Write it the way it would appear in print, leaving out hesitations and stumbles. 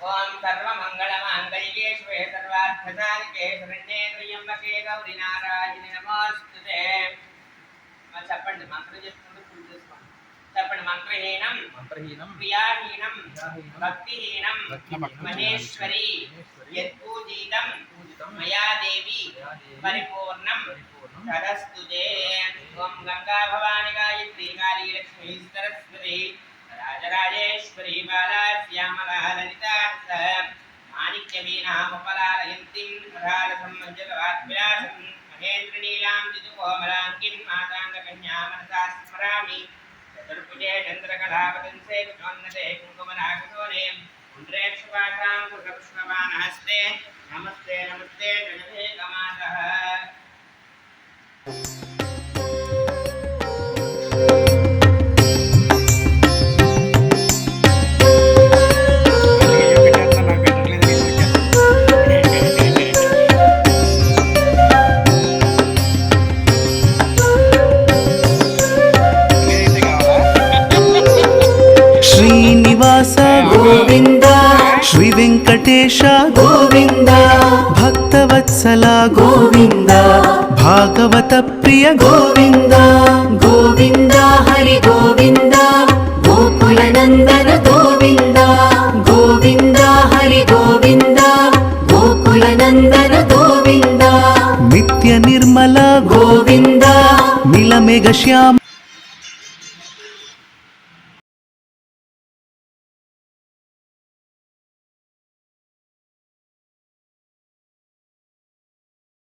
ओम सर्वमंगलमांगल्ये शिवे सर्वार्थसाधिके शरण्ये त्र्यंबके गौरी नारायणि नमोस्तुते చెప్పండి మంత్రం చెప్తుంటే ఫుల్ చేసుకోండి చెప్పండి మంత్రహీనం క్రియాహీనం భక్తిహీనం మహేశ్వరి యత్పూజితం మయా దేవి పరిపూర్ణం తదస్తుతే ఓం గంగా భవాని గాయత్రి కాళీ లక్ష్మీ సరస్వతి రాజరాజేశ్వరి బాలా శ్యామలా లలితా మాణిక్యవీణాముపలాలయంతిం రాధసంమంజలవాద్వ్యాసం महेन्द्रनीलां जितुकोमलाङ्गिं माताङ्गकन्यां मनसा स्मरामि चतुर्भुजे चन्द्रकलावतंसे कुचोन्नते कुङ्कुमरागसोने पुण्ड्रेक्षुपाठां सुखपुष्पमानहस्ते नमस्ते नमस्ते जगदेकमातः गोविंद श्री वेंकटेश गोविंद भक्तवत्सल गोविंद भागवत प्रिय गोविंद गोविंद हरि गोविंद गोकुल नंदन गोविंद गोविंद हरि गोविंद गोकुल नंदन गोविंद नित्य निर्मल गोविंद नीलमेघ श्याम